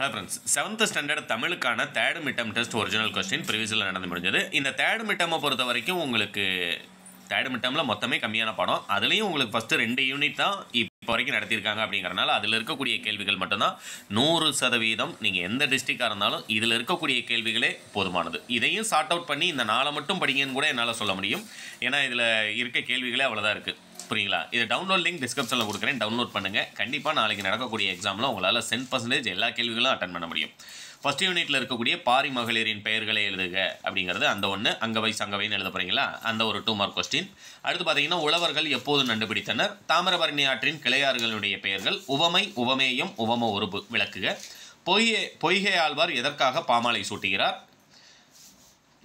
Hello friends, 7th standard தமிழுக்கான third midterm test original question ப்ரீவியஸில் நடந்து முடிஞ்சது. இந்த தேர்ட் மிட்டமை பொறுத்த வரைக்கும் உங்களுக்கு தேர்ட் மிட்டமில் மொத்தமே கம்மியான பாடம். அதுலேயும் உங்களுக்கு ஃபஸ்ட்டு 2 யூனிட் தான் இப்போ வரைக்கும் நடத்தியிருக்காங்க. அப்படிங்கிறனால அதில் இருக்கக்கூடிய கேள்விகள் மட்டும்தான் 100% நீங்கள் எந்த டிஸ்ட்ரிக்டாக இருந்தாலும் இதில் இருக்கக்கூடிய கேள்விகளே போதுமானது. இதையும் சார்ட் அவுட் பண்ணி இந்த 4 மட்டும் படிங்கன்னு கூட என்னால் சொல்ல முடியும். ஏன்னா இதில் இருக்க கேள்விகளே அவ்வளோதான் இருக்குது. புரியுங்களா? இது டவுன்லோட் லிங்க் டிஸ்கிரிப்ஷனில் கொடுக்குறேன், டவுன்லோட் பண்ணுங்கள். கண்டிப்பாக நாளைக்கு நடக்கக்கூடிய எக்ஸாமில் உங்களால் 100% எல்லா கேள்விகளும் அட்டன் பண்ண முடியும். ஃபஸ்ட் யூனிட்டில் இருக்கக்கூடிய பாரி மகளிரின் பெயர்களை எழுதுக அப்படிங்கிறது அந்த ஒன்று, அங்கவை சங்கவைன்னு எழுத போகிறீங்களா, அந்த ஒரு 2 மார்க் கொஸ்டின். அடுத்து பார்த்தீங்கன்னா உழவர்கள் எப்போது நண்டுபிடித்தனர், தாமிரபரணி ஆற்றின் கிளையாறுகளுடைய பெயர்கள், உவமை உவமேயம் உவம உருபு விளக்குக, பொய்கை ஆழ்வார் எதற்காக பாமாலை சூட்டுகிறார்,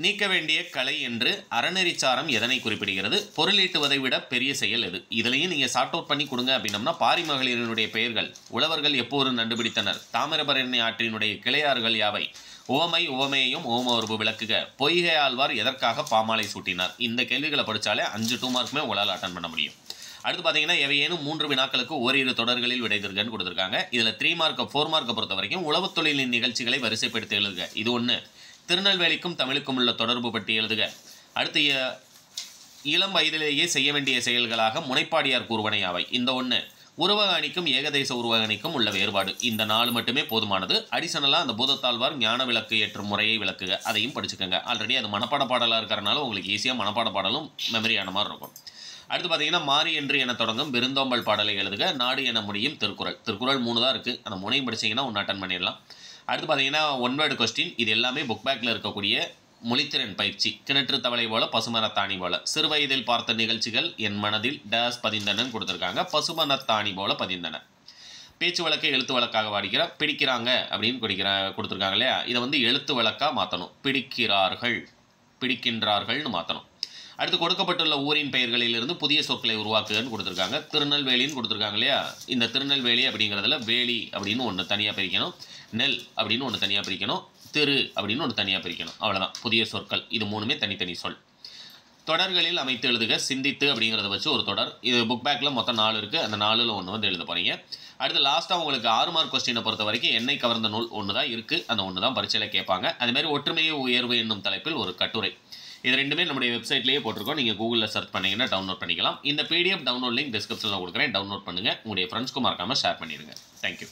நீக்க வேண்டிய கலை என்று அறநெறிச்சாரம் எதனை குறிப்பிடுகிறது, பொருளீட்டுவதை விட பெரிய செயல் எது. இதுலையும் நீங்கள் சார்ட் அவுட் பண்ணி கொடுங்க அப்படின்னம்னா பாரி மகளிரினுடைய பெயர்கள், உழவர்கள் எப்போது நண்டுபிடித்தனர், தாமிரபரணி ஆற்றினுடைய கிளையாறுகள் யாவை, உவமை உவமேயும் உவம உருபு விளக்குக, பொய்கை ஆழ்வார் எதற்காக பாமாலை சூட்டினார். இந்த கேள்விகளை படித்தாலே 5 2 மார்க்குமே உங்களால் அட்டன் பண்ண முடியும். அடுத்து பார்த்தீங்கன்னா எவையேனும் 3 வினாக்களுக்கு ஓரிரு தொடர்களில் விடைதருகன்னு கொடுத்துருக்காங்க. இதில் 3 மார்க் 4 மார்க்கை பொறுத்த வரைக்கும் உழவு தொழிலின் நிகழ்ச்சிகளை வரிசைப்படுத்தி எழுதுக. இது ஒன்று. திருநெல்வேலிக்கும் தமிழுக்கும் உள்ள தொடர்பு பற்றி எழுதுக. அடுத்து இளம் வயதிலேயே செய்ய வேண்டிய செயல்களாக முனைப்பாடியார் கூறுவனை யாவை. இந்த ஒன்று. உருவக அணிக்கும் ஏகதேச உருவக அணிக்கும் உள்ள வேறுபாடு. இந்த 4 மட்டுமே போதுமானது. அடிஷனலாக அந்த பூதத்தாழ்வார் ஞான விளக்கு ஏற்றும் முறையை விளக்குக, அதையும் படிச்சுக்கோங்க. ஆல்ரெடி அது மனப்பாட பாடலாக இருக்கிறனால உங்களுக்கு ஈஸியாக மனப்பாட பாடலும் மெமரியான மாதிரி இருக்கும். அடுத்து பார்த்தீங்கன்னா மாறி என்று என தொடங்கும் விருந்தோம்பல் பாடலை எழுதுக. நாடு என முடியும் திருக்குறள். திருக்குறள் 3 தான் இருக்குது. அந்த 3ஐயும் படிச்சிங்கன்னா ஒன்று அட்டன் பண்ணிடலாம். அடுத்து பார்த்தீங்கன்னா 1 வேர்டு கொஸ்டின். இது எல்லாமே புக் பேக்கில் இருக்கக்கூடிய மொழித்திறன் பயிற்சி. கிணற்று தவளை போல பசுமரத்தாணி போல, சிறு வயதில் பார்த்த நிகழ்ச்சிகள் என் மனதில் டேஸ் பதிந்தனன்னு கொடுத்துருக்காங்க. பசுமரத்தாணி போல பதிந்தன. பேச்சு வழக்கை எழுத்து வழக்காக வாடிக்கிற பிடிக்கிறாங்க அப்படின்னு கொடுத்துருக்காங்க இல்லையா. இதை வந்து எழுத்து வழக்காக மாற்றணும். பிடிக்கிறார்கள், பிடிக்கின்றார்கள்னு மாற்றணும். அடுத்து கொடுக்கப்பட்டுள்ள ஊரின் பெயர்களிலிருந்து புதிய சொற்களை உருவாக்குன்னு கொடுத்துருக்காங்க. திருநெல்வேலின்னு கொடுத்துருக்காங்க இல்லையா. இந்த திருநெல்வேலி அப்படிங்கிறதுல வேலி அப்படின்னு ஒன்று தனியாக பிரிக்கணும், நெல் அப்படின்னு ஒன்று தனியாக பிரிக்கணும், திரு அப்படின்னு ஒன்று தனியாக பிரிக்கணும். அவ்வளோதான் புதிய சொற்கள். இது 3மே தனித்தனி சொல். தொடர்களில் அமைத்து எழுதுக. சிந்தித்து அப்படிங்கிறத வச்சு ஒரு தொடர். இது புக் பேக்கில் மொத்தம் 4 இருக்குது. அந்த 4ல் ஒன்று வந்து எழுத போகிறீங்க. அடுத்து லாஸ்ட்டாக உங்களுக்கு 6 மார்க் கொஸ்டினை பொறுத்த வரைக்கும் என்னை கவர்ந்த நூல் ஒன்று தான் இருக்குது. அந்த ஒன்று தான் பரீட்சையில் கேட்பாங்க. அதுமாதிரி ஒற்றுமையை உயர்வு என்னும் தலைப்பில் ஒரு கட்டுரை. இது 2மே நம்முடைய வெப்சைட்லேயே போட்டிருக்கோம். நீங்கள் கூகுளில் சர்ச் பண்ணிங்கன்னா டவுன்லோட் பண்ணிக்கலாம். இந்த PDF டவுன்லோட் லிங்க் டிஸ்கிரிப்ஷனில் கொடுக்குறேன், டவுன்லோட் பண்ணுங்கள். உங்களுடைய ஃப்ரெண்ட்ஸ்க்கும் மறக்காமல் ஷேர் பண்ணிடுங்க. தேங்க்யூ.